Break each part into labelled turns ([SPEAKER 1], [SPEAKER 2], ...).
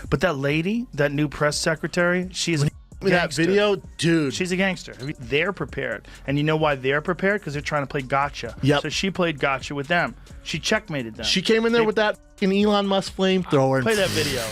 [SPEAKER 1] But that lady, that new press secretary, she's
[SPEAKER 2] that video, dude.
[SPEAKER 1] She's a gangster. They're prepared. And you know why they're prepared? Because they're trying to play gotcha.
[SPEAKER 2] Yep.
[SPEAKER 1] So she played gotcha with them. She checkmated them.
[SPEAKER 2] She came in there with that Elon Musk flamethrower.
[SPEAKER 1] Play that video.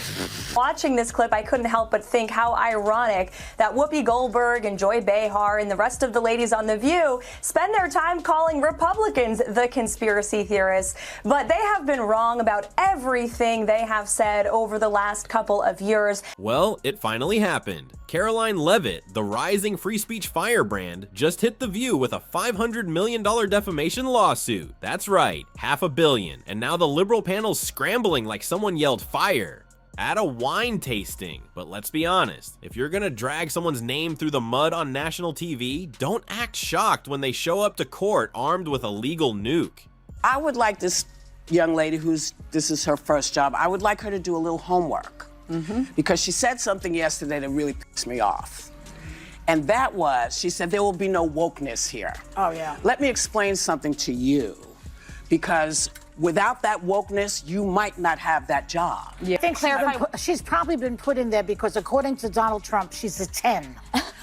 [SPEAKER 3] Watching this clip, I couldn't help but think how ironic that Whoopi Goldberg and Joy Behar and the rest of the ladies on The View spend their time calling Republicans the conspiracy theorists. But they have been wrong about everything they have said over the last couple of years.
[SPEAKER 4] Well, it finally happened. Karoline Leavitt, the rising free speech firebrand, just hit The View with a $500 million defamation lawsuit. That's right, $500 million. And now the liberal panel's scrambling like someone yelled fire at a wine tasting. But let's be honest, if you're gonna drag someone's name through the mud on national TV, don't act shocked when they show up to court armed with a legal nuke.
[SPEAKER 5] I would like this young lady this is her first job, I would like her to do a little homework. Because she said something yesterday that really pissed me off. And that was, she said, there will be no wokeness here.
[SPEAKER 6] Oh, yeah.
[SPEAKER 5] Let me explain something to you. Because without that wokeness, you might not have that job.
[SPEAKER 6] Yeah. I think she's probably been put in there because, according to Donald Trump, she's a 10.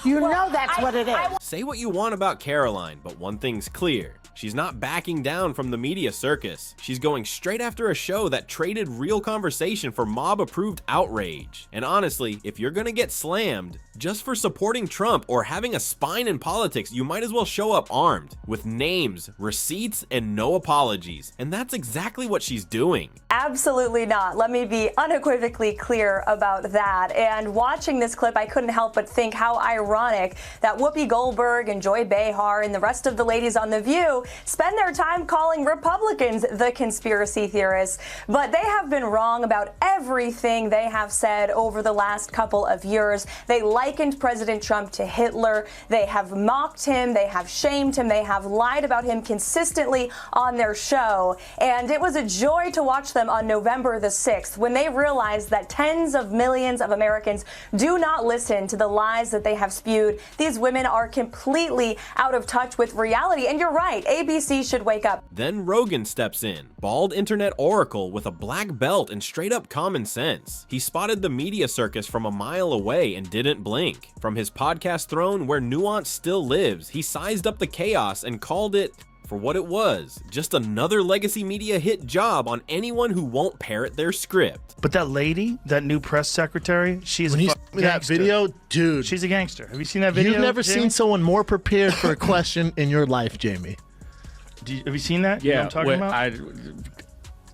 [SPEAKER 6] You know that's what it is.
[SPEAKER 4] Say what you want about Karoline, but one thing's clear. She's not backing down from the media circus. She's going straight after a show that traded real conversation for mob-approved outrage. And honestly, if you're gonna get slammed, just for supporting Trump or having a spine in politics, you might as well show up armed, with names, receipts, and no apologies. And that's exactly what she's doing.
[SPEAKER 3] Absolutely not. Let me be unequivocally clear about that. And watching this clip, I couldn't help but think how ironic that Whoopi Goldberg and Joy Behar and the rest of the ladies on The View spend their time calling Republicans the conspiracy theorists. But they have been wrong about everything they have said over the last couple of years. They likened President Trump to Hitler. They have mocked him. They have shamed him. They have lied about him consistently on their show. And it was a joy to watch them on November the 6th when they realized that tens of millions of Americans do not listen to the lies that they have spewed. These women are completely out of touch with reality. And you're right, ABC should wake up.
[SPEAKER 4] Then Rogan steps in, bald internet oracle with a black belt and straight up common sense. He spotted the media circus from a mile away and didn't blink. From his podcast throne where nuance still lives, he sized up the chaos and called it for what it was, just another legacy media hit job on anyone who won't parrot their script.
[SPEAKER 1] But that lady, that new press secretary, she's a gangster.
[SPEAKER 2] That video, dude.
[SPEAKER 1] She's a gangster. Have you seen that video?
[SPEAKER 2] You've never
[SPEAKER 1] Jamie?
[SPEAKER 2] seen someone more prepared for a question in your life, Jamie.
[SPEAKER 1] Have you seen that?
[SPEAKER 7] Yeah,
[SPEAKER 1] you know what I'm talking about?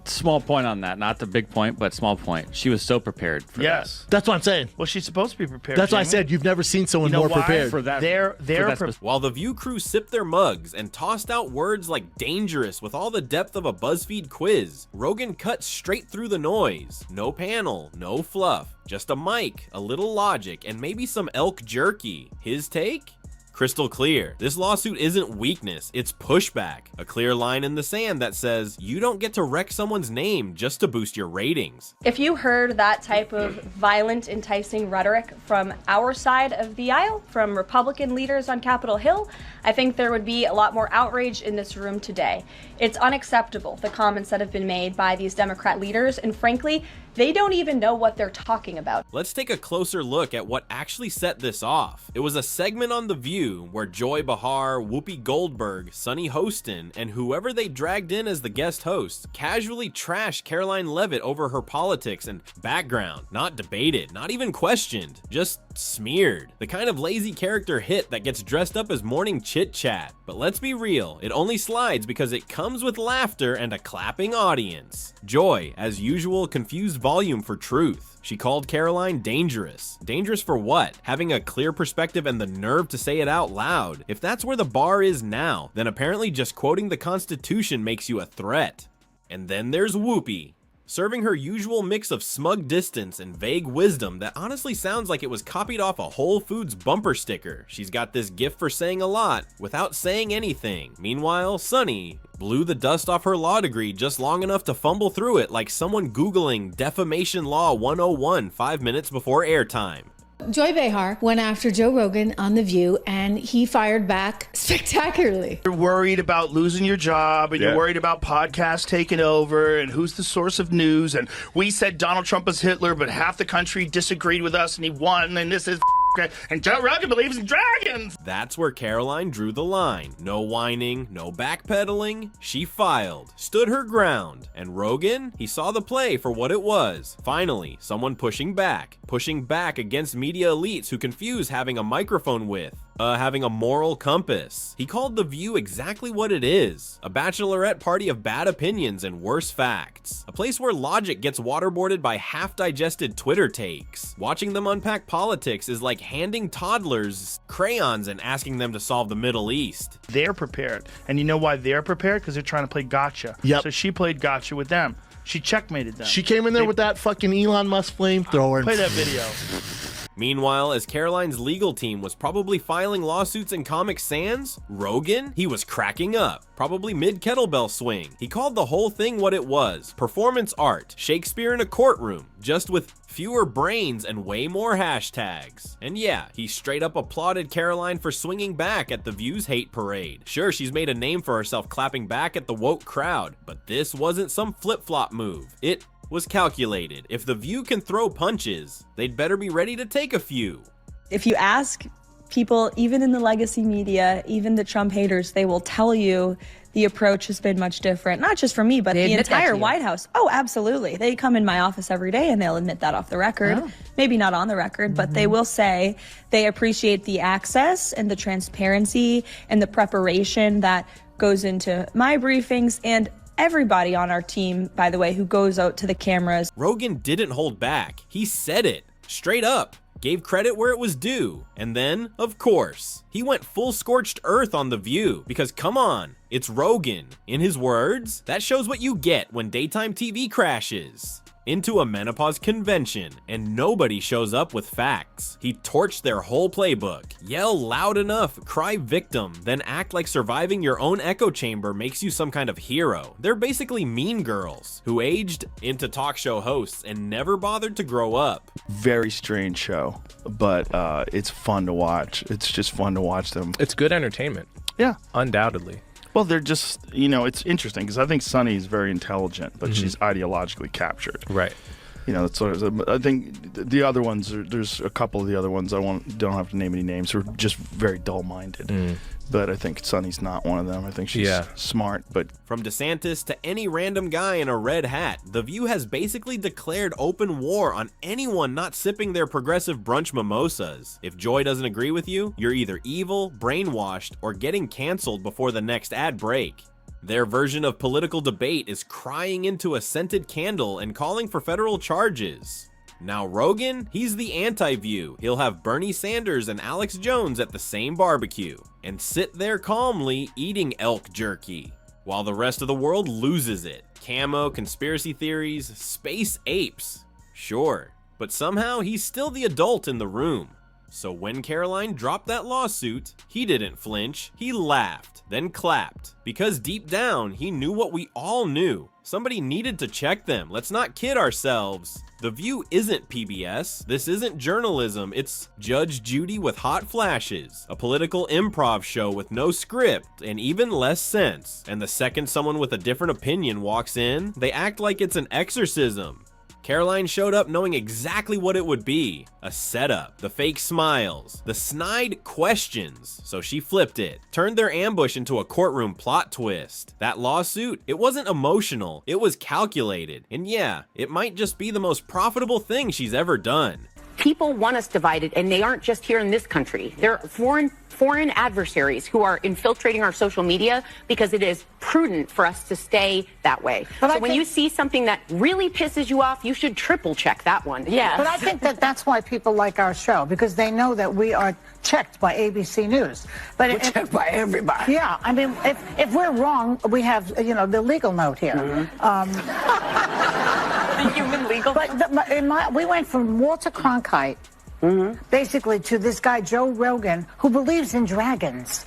[SPEAKER 7] Small point on that, not the big point, but small point. She was so prepared for
[SPEAKER 1] Yes.
[SPEAKER 2] That's what I'm saying.
[SPEAKER 1] Well, she's supposed to be prepared.
[SPEAKER 2] That's why I
[SPEAKER 1] Jamie.
[SPEAKER 2] said you've never seen someone
[SPEAKER 1] You know
[SPEAKER 2] more
[SPEAKER 1] why?
[SPEAKER 2] prepared.
[SPEAKER 7] For that.
[SPEAKER 4] While the View crew sipped their mugs and tossed out words like dangerous with all the depth of a BuzzFeed quiz, Rogan cut straight through the noise. No panel, no fluff, just a mic, a little logic, and maybe some elk jerky. His take? Crystal clear. This lawsuit isn't weakness, it's pushback. A clear line in the sand that says you don't get to wreck someone's name just to boost your ratings.
[SPEAKER 8] If you heard that type of violent, enticing rhetoric from our side of the aisle, from Republican leaders on Capitol Hill, I think there would be a lot more outrage in this room today. It's unacceptable, the comments that have been made by these Democrat leaders, and frankly, they don't even know what they're talking about.
[SPEAKER 4] Let's take a closer look at what actually set this off. It was a segment on The View where Joy Behar, Whoopi Goldberg, Sunny Hostin, and whoever they dragged in as the guest hosts casually trashed Karoline Leavitt over her politics and background. Not debated, not even questioned, just smeared. The kind of lazy character hit that gets dressed up as morning chit-chat. But let's be real, it only slides because it comes with laughter and a clapping audience. Joy, as usual, confused volume for truth. She called Karoline dangerous. Dangerous for what? Having a clear perspective and the nerve to say it out loud. If that's where the bar is now, then apparently just quoting the Constitution makes you a threat. And then there's Whoopi, serving her usual mix of smug distance and vague wisdom that honestly sounds like it was copied off a Whole Foods bumper sticker. She's got this gift for saying a lot without saying anything. Meanwhile, Sunny blew the dust off her law degree just long enough to fumble through it like someone Googling Defamation Law 101 5 minutes before airtime.
[SPEAKER 9] Joy Behar went after Joe Rogan on The View, and he fired back spectacularly.
[SPEAKER 1] You're worried about losing your job, and
[SPEAKER 10] Yeah.
[SPEAKER 1] you're worried about podcasts taking over, and who's the source of news, and we said Donald Trump was Hitler, but half the country disagreed with us, and he won, and this is and Joe Rogan believes in dragons.
[SPEAKER 4] That's where Karoline drew the line. No whining, no backpedaling. She filed, stood her ground, and Rogan, he saw the play for what it was. Finally, someone pushing back against media elites who confuse having a microphone with having a moral compass. He called The View exactly what it is, a bachelorette party of bad opinions and worse facts. A place where logic gets waterboarded by half-digested Twitter takes. Watching them unpack politics is like handing toddlers crayons and asking them to solve the Middle East.
[SPEAKER 1] They're prepared. And you know why they're prepared? Because they're trying to play gotcha.
[SPEAKER 2] Yep.
[SPEAKER 1] So she played gotcha with them. She checkmated them.
[SPEAKER 2] She came in there with that fucking Elon Musk flamethrower.
[SPEAKER 1] Play that video.
[SPEAKER 4] Meanwhile, as Karoline's legal team was probably filing lawsuits in Comic Sans, Rogan, he was cracking up, probably mid-kettlebell swing. He called the whole thing what it was, performance art, Shakespeare in a courtroom, just with fewer brains and way more hashtags. And yeah, he straight up applauded Karoline for swinging back at The View's hate parade. Sure, she's made a name for herself clapping back at the woke crowd, but this wasn't some flip-flop move. It was calculated. If The View can throw punches, they'd better be ready to take a few.
[SPEAKER 8] If you ask people, even in the legacy media, even the Trump haters, they will tell you the approach has been much different. Not just from me, but the entire White House. Oh, absolutely. They come in my office every day and they'll admit that off the record. Oh. Maybe not on the record, but they will say they appreciate the access and the transparency and the preparation that goes into my briefings, and everybody on our team, by the way, who goes out to the cameras.
[SPEAKER 4] Rogan didn't hold back. He said it straight up, gave credit where it was due. And then, of course, he went full scorched earth on The View, because come on, it's Rogan. In his words, that shows what you get when daytime TV crashes into a menopause convention and nobody shows up with facts. He torched their whole playbook. Yell loud enough, cry victim, then act like surviving your own echo chamber makes you some kind of hero. They're basically mean girls who aged into talk show hosts and never bothered to grow up.
[SPEAKER 10] Very strange show, but it's fun to watch. It's just fun to watch them.
[SPEAKER 11] It's good entertainment.
[SPEAKER 10] Yeah.
[SPEAKER 11] Undoubtedly.
[SPEAKER 10] Well, they're just, it's interesting because I think Sunny is very intelligent, but she's ideologically captured.
[SPEAKER 11] Right.
[SPEAKER 10] That's sort of, I think the other ones, there's a couple of the other ones, don't have to name any names, who are just very dull-minded. But I think Sunny's not one of them. I think she's smart, but...
[SPEAKER 4] From DeSantis to any random guy in a red hat, The View has basically declared open war on anyone not sipping their progressive brunch mimosas. If Joy doesn't agree with you, you're either evil, brainwashed, or getting canceled before the next ad break. Their version of political debate is crying into a scented candle and calling for federal charges. Now Rogan, he's the anti-View. He'll have Bernie Sanders and Alex Jones at the same barbecue and sit there calmly eating elk jerky, while the rest of the world loses it. Camo, conspiracy theories, space apes. Sure, but somehow he's still the adult in the room. So when Karoline dropped that lawsuit, he didn't flinch, he laughed, then clapped. Because deep down, he knew what we all knew. Somebody needed to check them. Let's not kid ourselves. The View isn't PBS. This isn't journalism. It's Judge Judy with hot flashes. A political improv show with no script and even less sense. And the second someone with a different opinion walks in, they act like it's an exorcism. Karoline showed up knowing exactly what it would be. A setup, the fake smiles, the snide questions. So she flipped it, turned their ambush into a courtroom plot twist. That lawsuit, it wasn't emotional, it was calculated. And yeah, it might just be the most profitable thing she's ever done.
[SPEAKER 12] People want us divided, and they aren't just here in this country. They're foreign adversaries who are infiltrating our social media because it is prudent for us to stay that way. So when you see something that really pisses you off, you should triple check that one.
[SPEAKER 6] Yeah. But I think that's why people like our show, because they know that we are checked by ABC News. But
[SPEAKER 5] we're checked by everybody.
[SPEAKER 6] Yeah. I mean, if we're wrong, we have, the legal note here.
[SPEAKER 12] The human legal note?
[SPEAKER 6] But we went from Walter Cronkite basically to this guy, Joe Rogan, who believes in dragons.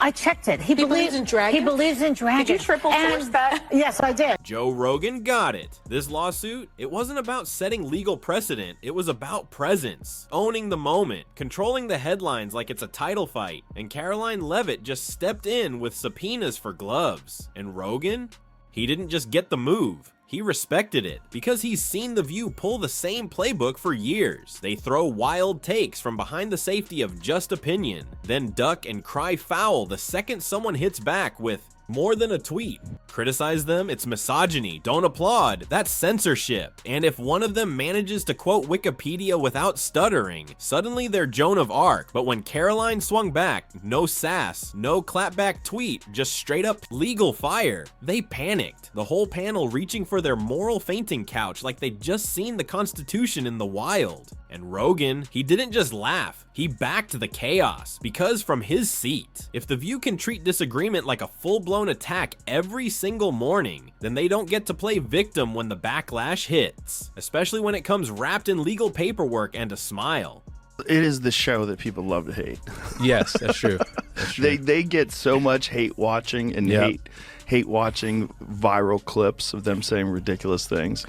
[SPEAKER 6] I checked it. He
[SPEAKER 12] believes in dragons?
[SPEAKER 6] He believes in dragons.
[SPEAKER 12] Did you triple source that?
[SPEAKER 6] Yes, I did.
[SPEAKER 4] Joe Rogan got it. This lawsuit, it wasn't about setting legal precedent, it was about presence, owning the moment, controlling the headlines like it's a title fight, and Karoline Leavitt just stepped in with subpoenas for gloves. And Rogan? He didn't just get the move. He respected it, because he's seen The View pull the same playbook for years. They throw wild takes from behind the safety of just opinion, then duck and cry foul the second someone hits back with more than a tweet. Criticize them, it's misogyny. Don't applaud, that's censorship. And if one of them manages to quote Wikipedia without stuttering, suddenly they're Joan of Arc. But when Karoline swung back, no sass, no clapback tweet, just straight up legal fire, they panicked. The whole panel reaching for their moral fainting couch like they'd just seen the Constitution in the wild. And Rogan, he didn't just laugh, he backed the chaos, because from his seat, if The View can treat disagreement like a full-blown attack every single morning, then they don't get to play victim when the backlash hits, especially when it comes wrapped in legal paperwork and a smile.
[SPEAKER 10] It is the show that people love to hate.
[SPEAKER 11] Yes, that's true. That's true.
[SPEAKER 10] They get so much hate watching and hate watching viral clips of them saying ridiculous things.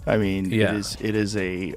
[SPEAKER 10] I mean, it is a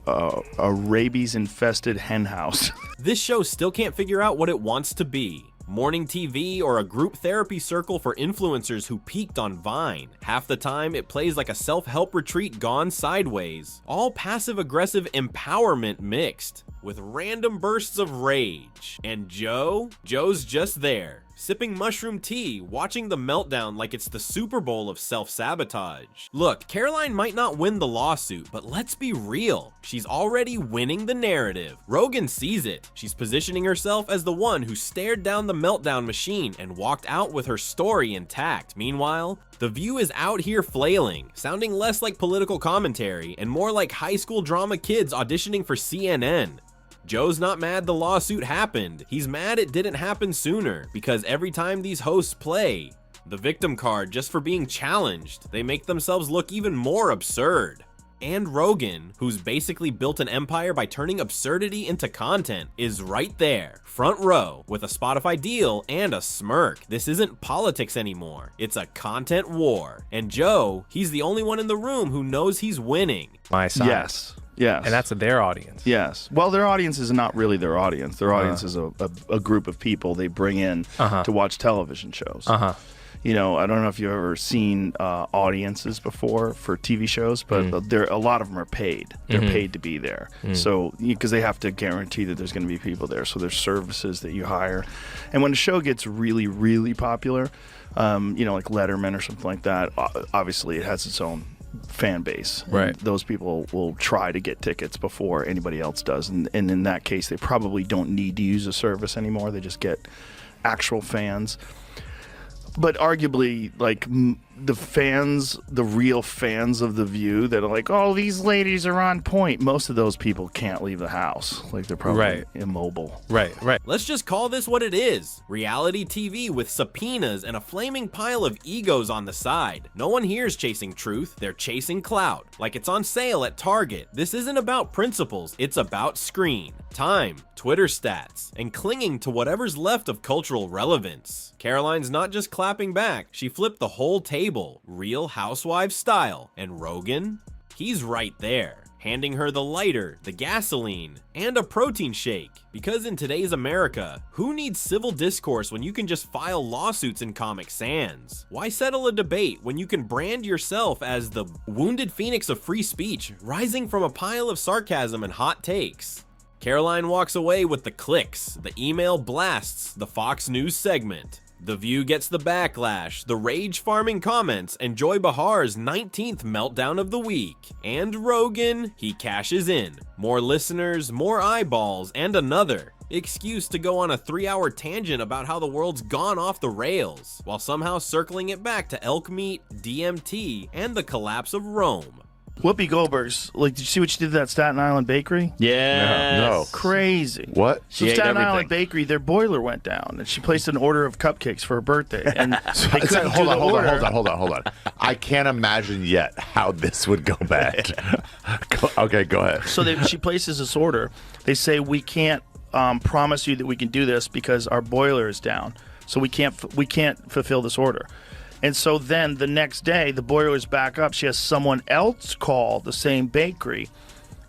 [SPEAKER 10] rabies-infested hen house.
[SPEAKER 4] This show still can't figure out what it wants to be. Morning TV or a group therapy circle for influencers who peaked on Vine. Half the time, it plays like a self-help retreat gone sideways. All passive-aggressive empowerment mixed with random bursts of rage. And Joe's just there, sipping mushroom tea, watching the meltdown like it's the Super Bowl of self-sabotage. Look, Karoline might not win the lawsuit, but let's be real. She's already winning the narrative. Rogan sees it. She's positioning herself as the one who stared down the meltdown machine and walked out with her story intact. Meanwhile, The View is out here flailing, sounding less like political commentary and more like high school drama kids auditioning for CNN. Joe's not mad the lawsuit happened. He's mad it didn't happen sooner, because every time these hosts play the victim card just for being challenged, they make themselves look even more absurd. And Rogan, who's basically built an empire by turning absurdity into content, is right there, front row, with a Spotify deal and a smirk. This isn't politics anymore, it's a content war. And Joe, he's the only one in the room who knows he's winning.
[SPEAKER 11] My side.
[SPEAKER 10] Yes.
[SPEAKER 11] And that's their audience.
[SPEAKER 10] Yes. Well, their audience is not really their audience. Their audience is a group of people they bring in to watch television shows. You know, I don't know if you've ever seen audiences before for TV shows, but a lot of them are paid. They're paid to be there. So, because they have to guarantee that there's going to be people there. So there's services that you hire. And when a show gets really, really popular, you know, like Letterman or something like that, obviously it has its own fan base.
[SPEAKER 11] Right.
[SPEAKER 10] Those people will try to get tickets before anybody else does. And in that case, they probably don't need to use a service anymore. They just get actual fans. But arguably, like, the fans, the real fans of The View that are like, oh, these ladies are on point. Most of those people can't leave the house. Like, they're probably immobile.
[SPEAKER 11] Right.
[SPEAKER 4] Let's just call this what it is. Reality TV with subpoenas and a flaming pile of egos on the side. No one here is chasing truth, they're chasing clout. Like it's on sale at Target. This isn't about principles, it's about screen, time, Twitter stats, and clinging to whatever's left of cultural relevance. Karoline's not just clapping back, she flipped the whole table, Real Housewives style. And Rogan? He's right there, handing her the lighter, the gasoline, and a protein shake. Because in today's America, who needs civil discourse when you can just file lawsuits in Comic Sans? Why settle a debate when you can brand yourself as the wounded phoenix of free speech, rising from a pile of sarcasm and hot takes? Karoline walks away with the clicks, the email blasts, the Fox News segment. The View gets the backlash, the rage-farming comments, and Joy Behar's 19th meltdown of the week. And Rogan, he cashes in. More listeners, more eyeballs, and another excuse to go on a 3-hour tangent about how the world's gone off the rails, while somehow circling it back to elk meat, DMT, and the collapse of Rome.
[SPEAKER 10] Whoopi Goldberg's, like, did you see what she did to that Staten Island bakery?
[SPEAKER 7] Yeah.
[SPEAKER 13] No.
[SPEAKER 10] Crazy.
[SPEAKER 13] What?
[SPEAKER 10] So
[SPEAKER 7] She ate
[SPEAKER 10] Staten
[SPEAKER 7] everything.
[SPEAKER 10] Island Bakery, their boiler went down, and she placed an order of cupcakes for her birthday, and they couldn't do
[SPEAKER 13] Hold
[SPEAKER 10] the order.
[SPEAKER 13] on. I can't imagine yet how this would go bad. Okay, go ahead.
[SPEAKER 10] So she places this order. They say, we can't promise you that we can do this because our boiler is down, so we can't fulfill this order. And so then the next day, the boiler is back up. She has someone else call the same bakery,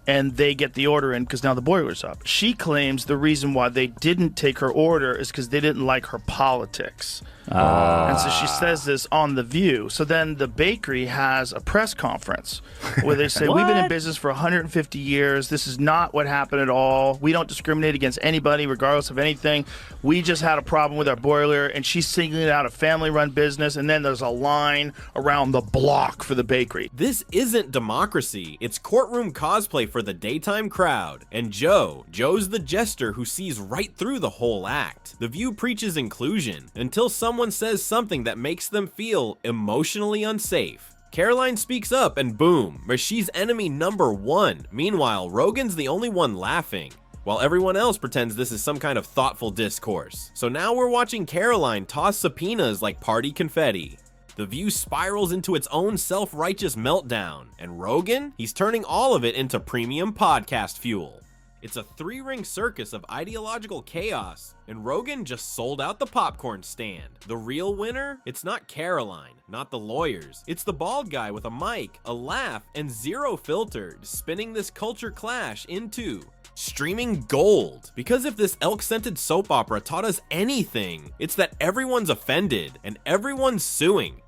[SPEAKER 10] and they get the order in because now the boiler's up. She claims the reason why they didn't take her order is because they didn't like her politics. And so she says this on The View. So then the bakery has a press conference where they say, we've been in business for 150 years. This is not what happened at all. We don't discriminate against anybody regardless of anything. We just had a problem with our boiler. And she's singling out a family-run business. And then there's a line around the block for the bakery.
[SPEAKER 4] This isn't democracy. It's courtroom cosplay for the daytime crowd. And Joe's the jester who sees right through the whole act. The View preaches inclusion until someone says something that makes them feel emotionally unsafe. Karoline speaks up and boom, she's enemy number one. Meanwhile, Rogan's the only one laughing, while everyone else pretends this is some kind of thoughtful discourse. So now we're watching Karoline toss subpoenas like party confetti. The View spirals into its own self-righteous meltdown, and Rogan, he's turning all of it into premium podcast fuel. It's a three-ring circus of ideological chaos, and Rogan just sold out the popcorn stand. The real winner? It's not Karoline, not the lawyers. It's the bald guy with a mic, a laugh, and zero filter, spinning this culture clash into streaming gold. Because if this elk-scented soap opera taught us anything, it's that everyone's offended and everyone's suing.